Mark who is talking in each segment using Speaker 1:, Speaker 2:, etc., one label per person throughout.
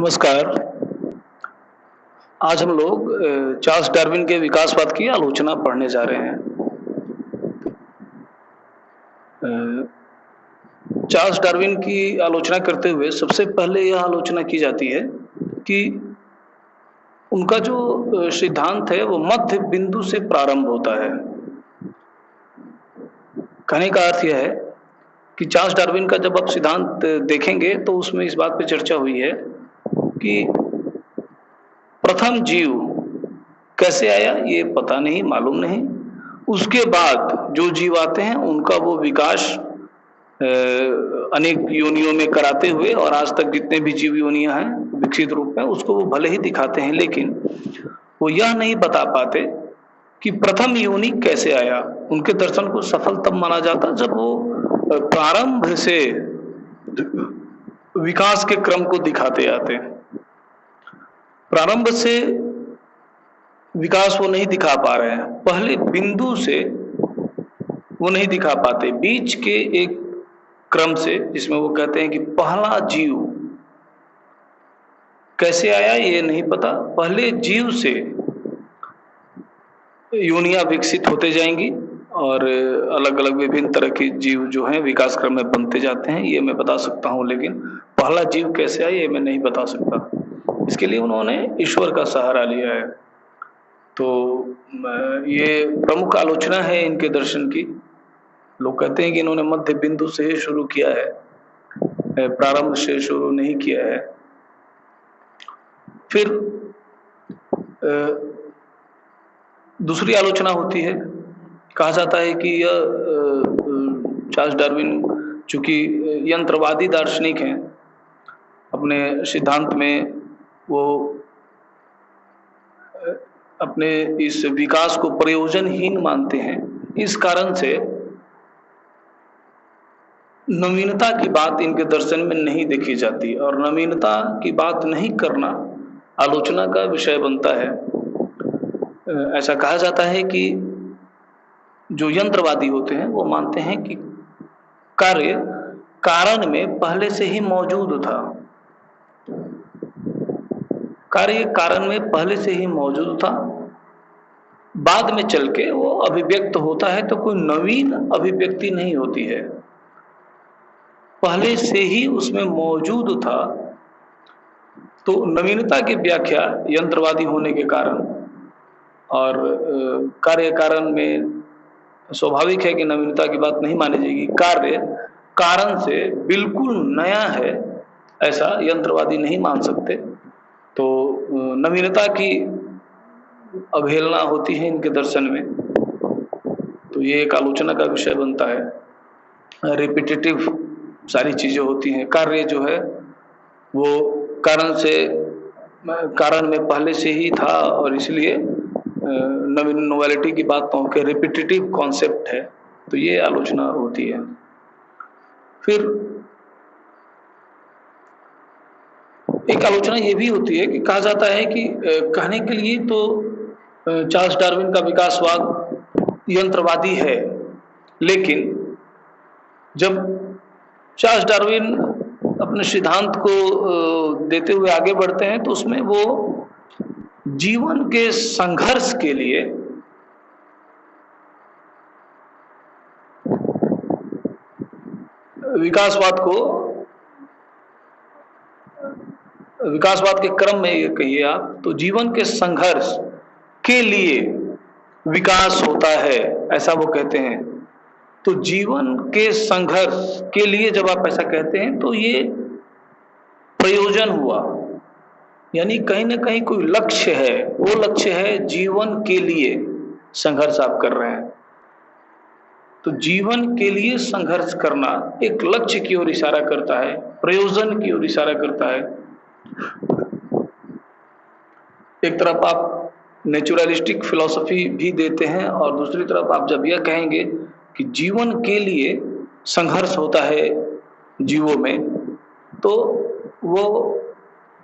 Speaker 1: नमस्कार। आज हम लोग चार्ल्स डार्विन के विकासवाद की आलोचना पढ़ने जा रहे हैं। चार्ल्स डार्विन की आलोचना करते हुए सबसे पहले यह आलोचना की जाती है कि उनका जो सिद्धांत है वो मध्य बिंदु से प्रारंभ होता है। कहने का अर्थ यह है कि चार्ल्स डार्विन का जब आप सिद्धांत देखेंगे तो उसमें इस बात पे चर्चा हुई है कि प्रथम जीव कैसे आया ये पता नहीं, मालूम नहीं। उसके बाद जो जीव आते हैं उनका वो विकास अनेक योनियों में कराते हुए और आज तक जितने भी जीव योनियां हैं विकसित रूप में उसको वो भले ही दिखाते हैं, लेकिन वो यह नहीं बता पाते कि प्रथम योनि कैसे आया। उनके दर्शन को सफल तब माना जाता जब वो प्रारंभ से विकास के क्रम को दिखाते आते हैं। प्रारंभ से विकास वो नहीं दिखा पा रहे हैं, पहले बिंदु से वो नहीं दिखा पाते, बीच के एक क्रम से जिसमें वो कहते हैं कि पहला जीव कैसे आया ये नहीं पता। पहले जीव से योनियां विकसित होते जाएंगी और अलग अलग विभिन्न तरह के जीव जो हैं विकास क्रम में बनते जाते हैं, ये मैं बता सकता हूं, लेकिन पहला जीव कैसे आया ये मैं नहीं बता सकता। इसके लिए उन्होंने ईश्वर का सहारा लिया है। तो ये प्रमुख आलोचना है इनके दर्शन की। लोग कहते हैं कि इन्होंने मध्य बिंदु से ही शुरू किया है, प्रारंभ से शुरू नहीं किया है। फिर दूसरी आलोचना होती है, कहा जाता है कि यह चार्ल्स डार्विन चूंकि यंत्रवादी दार्शनिक हैं, अपने सिद्धांत में वो अपने इस विकास को प्रयोजनहीन मानते हैं। इस कारण से नवीनता की बात इनके दर्शन में नहीं देखी जाती और नवीनता की बात नहीं करना आलोचना का विषय बनता है। ऐसा कहा जाता है कि जो यंत्रवादी होते हैं वो मानते हैं कि कार्य कारण में पहले से ही मौजूद था, कार्य कारण में पहले से ही मौजूद था, बाद में चल के वो अभिव्यक्त होता है, तो कोई नवीन अभिव्यक्ति नहीं होती है, पहले से ही उसमें मौजूद था। तो नवीनता की व्याख्या यंत्रवादी होने के कारण और कार्य कारण में स्वाभाविक है कि नवीनता की बात नहीं मानी जाएगी। कार्य कारण से बिल्कुल नया है ऐसा यंत्रवादी नहीं मान सकते। तो नवीनता की अवहेलना होती है इनके दर्शन में, तो ये एक आलोचना का विषय बनता है। रिपीटेटिव सारी चीजें होती हैं, कार्य जो है वो कारण में पहले से ही था और इसलिए नवीन नोवेलिटी की बात तो के रिपीटेटिव कॉन्सेप्ट है, तो ये आलोचना होती है। फिर एक आलोचना ये भी होती है कि कहा जाता है कि कहने के लिए तो चार्ल्स डार्विन का विकासवाद यंत्रवादी है, लेकिन जब चार्ल्स डार्विन अपने सिद्धांत को देते हुए आगे बढ़ते हैं तो उसमें वो जीवन के संघर्ष के लिए विकासवाद के क्रम में ये कहिए आप, तो जीवन के संघर्ष के लिए विकास होता है ऐसा वो कहते हैं। तो जीवन के संघर्ष के लिए जब आप ऐसा कहते हैं तो ये प्रयोजन हुआ, यानी कहीं ना कहीं कोई लक्ष्य है, वो लक्ष्य है जीवन के लिए संघर्ष आप कर रहे हैं। तो जीवन के लिए संघर्ष करना एक लक्ष्य की ओर इशारा करता है, प्रयोजन की ओर इशारा करता है। एक तरफ आप नेचुरलिस्टिक फिलॉसफी भी देते हैं और दूसरी तरफ आप जब यह कहेंगे कि जीवन के लिए संघर्ष होता है जीवों में, तो वो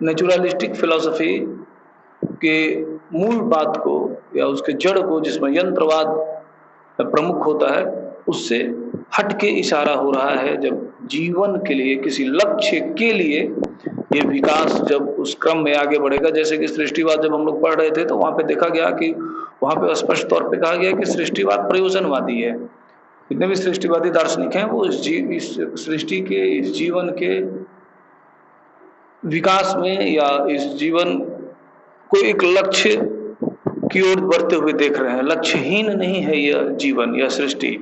Speaker 1: नेचुरलिस्टिक फिलॉसफी के मूल बात को या उसके जड़ को, जिसमें यंत्रवाद प्रमुख होता है, उससे हट के इशारा हो रहा है। जब जीवन के लिए, किसी लक्ष्य के लिए ये विकास जब उस क्रम में आगे बढ़ेगा, जैसे कि सृष्टिवाद जब हम लोग पढ़ रहे थे तो वहां पे देखा गया कि वहां पे स्पष्ट तौर पे कहा गया कि सृष्टिवाद प्रयोजनवादी है। जितने भी सृष्टिवादी दार्शनिक हैं वो इस सृष्टि के, इस जीवन के विकास में या इस जीवन को एक लक्ष्य की ओर बढ़ते हुए देख रहे हैं। लक्ष्यहीन नहीं है यह जीवन, यह सृष्टि।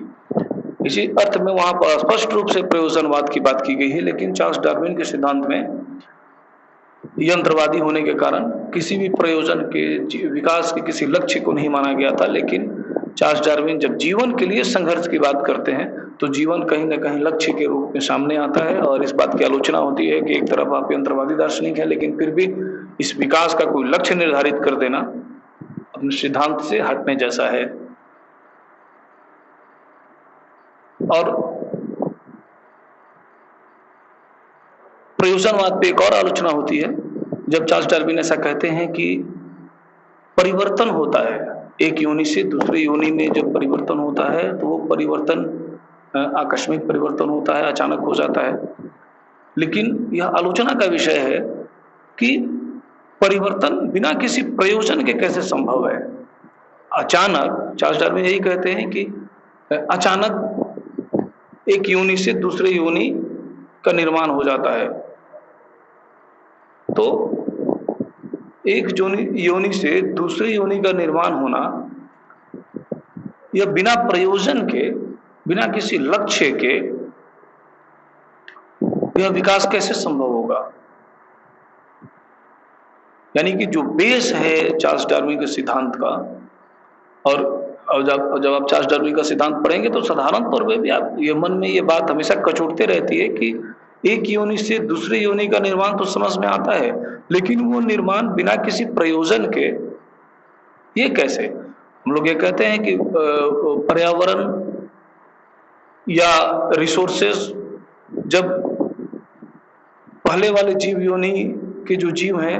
Speaker 1: इसी अर्थ में वहां पर स्पष्ट रूप से प्रयोजनवाद की बात की गई है। लेकिन चार्ल्स डार्विन के सिद्धांत में यंत्रवादी होने के कारण किसी भी प्रयोजन के, विकास के किसी लक्ष्य को नहीं माना गया था। लेकिन चार्ल्स डार्विन जब जीवन के लिए संघर्ष की बात करते हैं तो जीवन कहीं न कहीं लक्ष्य के रूप में सामने आता है, और इस बात की आलोचना होती है कि एक तरफ आप यंत्रवादी दार्शनिक हैं लेकिन फिर भी इस विकास का कोई लक्ष्य निर्धारित कर देना अपने सिद्धांत से हटने जैसा है। और प्रयोजनवाद पे एक और आलोचना होती है जब चार्ल्स डार्विन ऐसा कहते हैं कि परिवर्तन होता है, एक योनि से दूसरे योनि में जब परिवर्तन होता है तो वो परिवर्तन आकस्मिक परिवर्तन होता है, अचानक हो जाता है। लेकिन यह आलोचना का विषय है कि परिवर्तन बिना किसी प्रयोजन के कैसे संभव है। अचानक चार्ल्स डार्विन यही कहते हैं कि अचानक एक योनि से दूसरे योनि का निर्माण हो जाता है। तो एक योनि से दूसरे योनि का निर्माण होना, यह बिना प्रयोजन के, बिना किसी लक्ष्य के यह विकास कैसे संभव होगा। यानी कि जो बेस है चार्ल्स डार्विन के सिद्धांत का, और जब आप चार्ल्स डार्विन का सिद्धांत पढ़ेंगे तो साधारण तौर पे भी आप ये मन में ये बात हमेशा कचोटते रहती है कि एक योनि से दूसरे योनि का निर्माण तो समझ में आता है, लेकिन वो निर्माण बिना किसी प्रयोजन के ये कैसे। हम लोग ये कहते हैं कि पर्यावरण या रिसोर्सेस जब पहले वाले जीव योनि के जो जीव हैं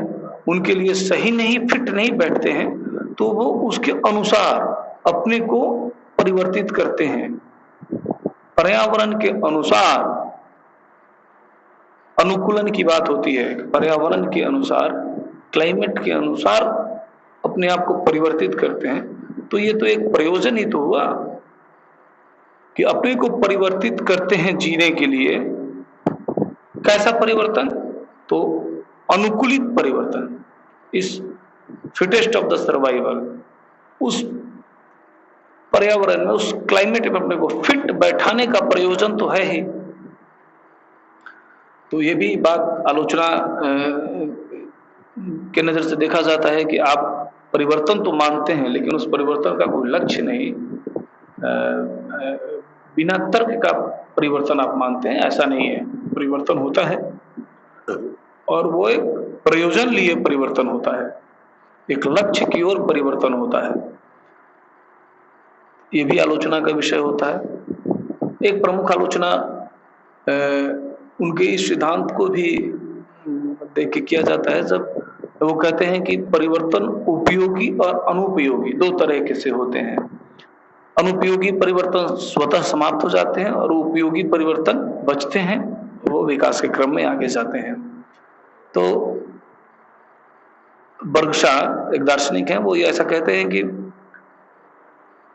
Speaker 1: उनके लिए सही नहीं, फिट नहीं बैठते हैं, तो वो उसके अनुसार अपने को परिवर्तित करते हैं। पर्यावरण के अनुसार अनुकूलन की बात होती है, पर्यावरण के अनुसार, क्लाइमेट के अनुसार अपने आप को परिवर्तित करते हैं। तो ये तो एक प्रयोजन ही तो हुआ कि अपने को परिवर्तित करते हैं जीने के लिए। कैसा परिवर्तन? तो अनुकूलित परिवर्तन, इस फिटेस्ट ऑफ द सर्वाइवल, उस पर्यावरण में, उस क्लाइमेट में अपने को फिट बैठाने का प्रयोजन तो है ही। तो ये भी बात आलोचना के नजर से देखा जाता है कि आप परिवर्तन तो मानते हैं लेकिन उस परिवर्तन का कोई लक्ष्य नहीं, बिना तर्क का परिवर्तन आप मानते हैं, ऐसा नहीं है। परिवर्तन होता है और वो एक प्रयोजन लिए परिवर्तन होता है, एक लक्ष्य की ओर परिवर्तन होता है। ये भी आलोचना का विषय होता है। एक प्रमुख आलोचना उनके इस सिद्धांत को भी देख के किया जाता है जब वो कहते हैं कि परिवर्तन उपयोगी और अनुपयोगी दो तरह के से होते हैं। अनुपयोगी परिवर्तन स्वतः समाप्त हो जाते हैं और उपयोगी परिवर्तन बचते हैं, वो विकास के क्रम में आगे जाते हैं। तो बर्गशाह एक दार्शनिक हैं, वो ये ऐसा कहते हैं कि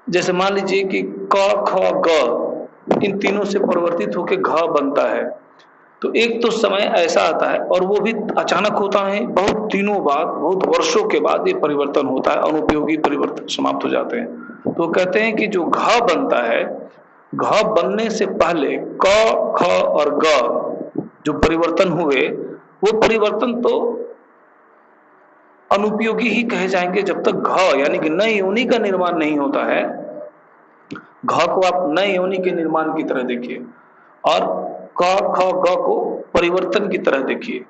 Speaker 1: जैसे मान लीजिए कि क ख ग इन तीनों से परिवर्तित होकर घ बनता है, तो एक तो समय ऐसा आता है और वो भी अचानक होता है, बहुत दिनों बाद, बहुत वर्षों के बाद ये परिवर्तन होता है, अनुपयोगी परिवर्तन समाप्त हो जाते हैं। तो कहते हैं कि जो घ बनता है, घ बनने से पहले क ख और ग जो परिवर्तन हुए, वो परिवर्तन तो अनुपयोगी ही कहे जाएंगे जब तक घ यानी कि नई योनि का निर्माण नहीं होता है। घ को आप नई योनि के निर्माण की तरह देखिए और क ख ग को परिवर्तन की तरह देखिए,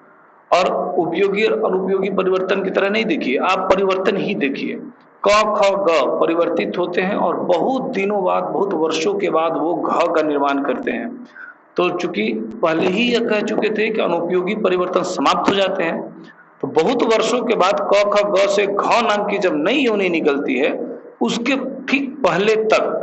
Speaker 1: और उपयोगी और अनुपयोगी परिवर्तन की तरह नहीं देखिए, आप परिवर्तन ही देखिए। क ख ग परिवर्तित होते हैं और बहुत दिनों बाद, बहुत वर्षों के बाद वो घ का निर्माण करते हैं। तो चूंकि पहले ही यह कह चुके थे कि अनुपयोगी परिवर्तन समाप्त हो जाते हैं, तो बहुत वर्षों के बाद क ख ग से घ नाम की जब नई योनि निकलती है, उसके ठीक पहले तक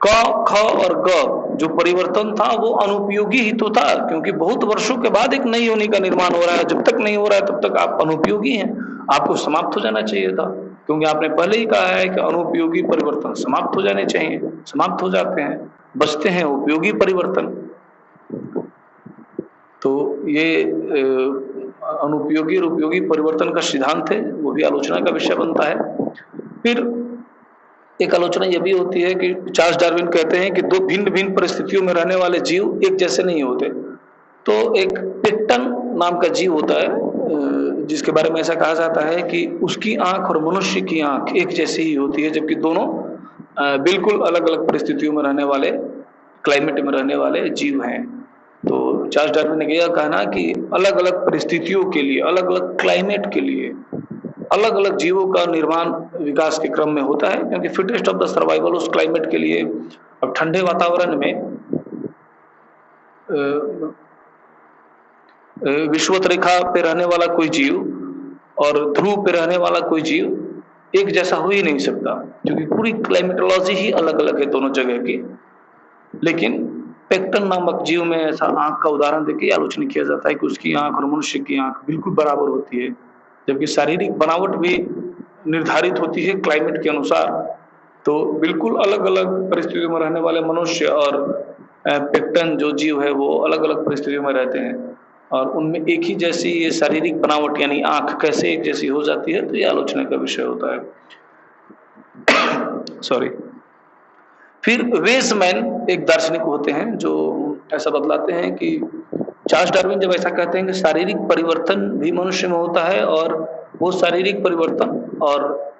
Speaker 1: क ख और ग जो परिवर्तन था वो अनुपयोगी ही तो था, क्योंकि बहुत वर्षों के बाद एक नई योनि का निर्माण हो रहा है। जब तक नहीं हो रहा है तब तक आप अनुपयोगी हैं, आपको समाप्त हो जाना चाहिए था, क्योंकि आपने पहले ही कहा है कि अनुपयोगी परिवर्तन समाप्त हो जाने चाहिए, समाप्त हो जाते हैं, बचते हैं उपयोगी परिवर्तन। तो ये अनुपयोगी और उपयोगी परिवर्तन का सिद्धांत है, वो भी आलोचना का विषय बनता है। फिर एक आलोचना यह भी होती है कि चार्ल्स डार्विन कहते हैं कि दो भिन्न भिन्न परिस्थितियों में रहने वाले जीव एक जैसे नहीं होते। तो एक पिक्टन नाम का जीव होता है, जिसके बारे में ऐसा कहा जाता है कि उसकी आंख और मनुष्य की आंख एक जैसी ही होती है, जबकि दोनों बिल्कुल अलग अलग परिस्थितियों में रहने वाले, क्लाइमेट में रहने वाले जीव हैं। तो चार्ल्स डार्विन ने यह कहना कि अलग अलग परिस्थितियों के लिए, अलग अलग क्लाइमेट के लिए अलग अलग जीवों का निर्माण विकास के क्रम में होता है, क्योंकि फिटेस्ट ऑफ द सर्वाइवल उस क्लाइमेट के लिए। अब ठंडे वातावरण में विषुवत रेखा पे रहने वाला कोई जीव और ध्रुव पे रहने वाला कोई जीव एक जैसा हो ही नहीं सकता, क्योंकि पूरी क्लाइमेटोलॉजी ही अलग अलग है दोनों जगह की। लेकिन पेक्टन नामक जीव में ऐसा आंख का उदाहरण देके आलोचना किया जाता है कि उसकी आंख और मनुष्य की आंख बिल्कुल बराबर होती है, जबकि शारीरिक बनावट भी निर्धारित होती है क्लाइमेट के अनुसार। तो बिल्कुल अलग अलग परिस्थितियों में रहने वाले मनुष्य और पेक्टन जो जीव है वो अलग अलग परिस्थितियों में रहते हैं, और उनमें एक ही जैसी ये शारीरिक बनावट यानी आंख कैसे एक जैसी हो जाती है, तो ये आलोचना का विषय होता है। सॉरी। फिर वेसमैन एक दार्शनिक होते हैं जो ऐसा बतलाते हैं कि चार्ल्स डार्विन जब ऐसा कहते हैं कि शारीरिक परिवर्तन भी मनुष्य में होता है, और वो शारीरिक परिवर्तन और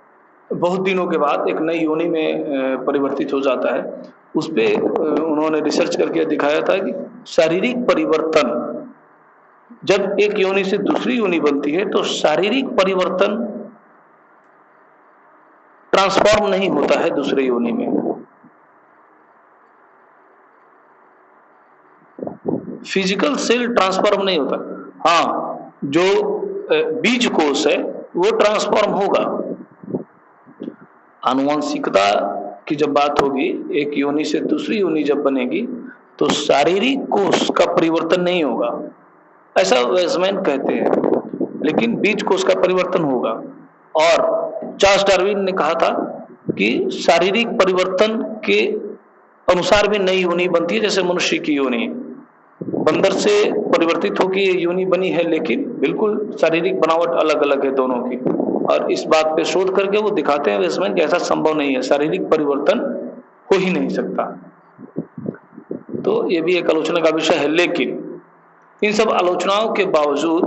Speaker 1: बहुत दिनों के बाद एक नई योनि में परिवर्तित हो जाता है, उस पे उन्होंने रिसर्च करके दिखाया था कि शारीरिक परिवर्तन जब एक योनि से दूसरी योनि बनती है तो शारीरिक परिवर्तन ट्रांसफॉर्म नहीं होता है दूसरे योनि में। फिजिकल सेल ट्रांसफॉर्म नहीं होता, हाँ जो बीज कोष है वो ट्रांसफॉर्म होगा। आनुवंशिकता की जब बात होगी, एक योनि से दूसरी योनि जब बनेगी तो शारीरिक कोष का परिवर्तन नहीं होगा, ऐसा वेसमैन कहते हैं, लेकिन बीज कोष का परिवर्तन होगा। और चार्ल्स डार्विन ने कहा था कि शारीरिक परिवर्तन के अनुसार भी नई योनि बनती है, जैसे मनुष्य की योनि बंदर से परिवर्तित होकर ये योनि बनी है, लेकिन बिल्कुल शारीरिक बनावट अलग अलग है दोनों की। और इस बात पे शोध करके वो दिखाते हैं वेसमैन कि ऐसा संभव नहीं है, शारीरिक परिवर्तन हो ही नहीं सकता। तो ये भी एक आलोचना का विषय है। लेकिन इन सब आलोचनाओं के बावजूद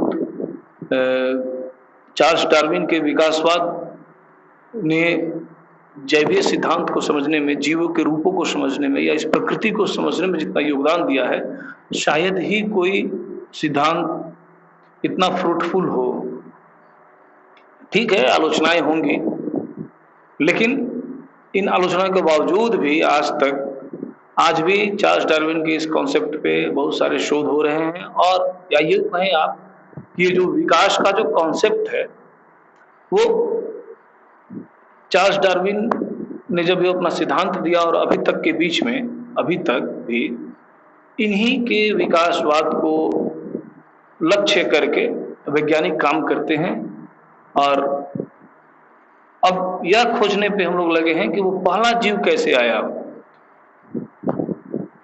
Speaker 1: चार्ल्स डार्विन के विकासवाद ने जैवीय सिद्धांत को समझने में, जीवों के रूपों को समझने में या इस प्रकृति को समझने में जितना योगदान दिया है, शायद ही कोई सिद्धांत इतना फ्रूटफुल हो। ठीक है, आलोचनाएं होंगी, लेकिन इन आलोचनाओं के बावजूद भी आज भी चार्ल्स डार्विन के इस कॉन्सेप्ट पे बहुत सारे शोध हो रहे हैं। और या ये कहें आप कि ये जो विकास का जो कॉन्सेप्ट है वो चार्ल्स डार्विन ने जब ये अपना सिद्धांत दिया और अभी तक के बीच में अभी तक भी इन्हीं के विकासवाद को लक्ष्य करके वैज्ञानिक काम करते हैं। और अब यह खोजने पे हम लोग लगे हैं कि वो पहला जीव कैसे आया।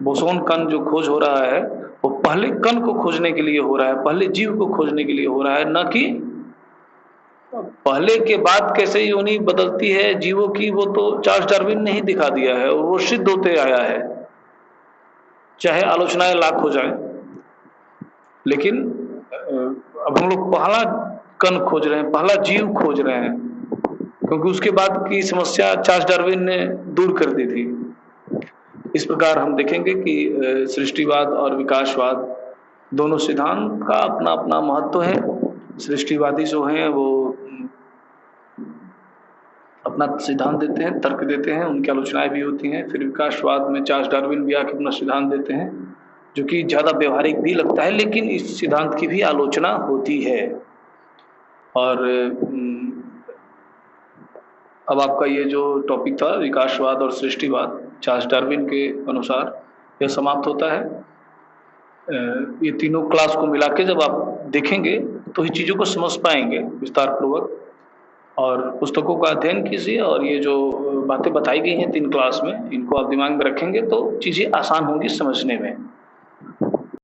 Speaker 1: बोसोन कण जो खोज हो रहा है वो पहले कण को खोजने के लिए हो रहा है, पहले जीव को खोजने के लिए हो रहा है, न कि पहले के बाद कैसे योनि बदलती है जीवों की। वो तो चार्ल्स डार्विन ने ही दिखा दिया है और वो सिद्ध होते आया है, चाहे आलोचनाएं लाख हो जाए। लेकिन अब हम लोग पहला कण खोज रहे हैं, पहला जीव खोज रहे हैं, क्योंकि उसके बाद की समस्या चार्ल्स डार्विन ने दूर कर दी थी। इस प्रकार हम देखेंगे कि सृष्टिवाद और विकासवाद दोनों सिद्धांत का अपना अपना महत्व है। सृष्टिवादी जो हैं वो अपना सिद्धांत देते हैं, तर्क देते हैं, उनकी आलोचनाएं भी होती हैं। फिर विकासवाद में चार्ल्स डार्विन भी आके अपना सिद्धांत देते हैं, जो कि ज़्यादा व्यवहारिक भी लगता है, लेकिन इस सिद्धांत की भी आलोचना होती है। और अब आपका ये जो टॉपिक था विकासवाद और सृष्टिवाद, चार्ल्स डार्विन के अनुसार यह समाप्त होता है। ये तीनों क्लास को मिला के जब आप देखेंगे तो ही चीज़ों को समझ पाएंगे विस्तार पूर्वक। और पुस्तकों का अध्ययन कीजिए और ये जो बातें बताई गई हैं 3 क्लास में, इनको आप दिमाग में रखेंगे तो चीज़ें आसान होंगी समझने में।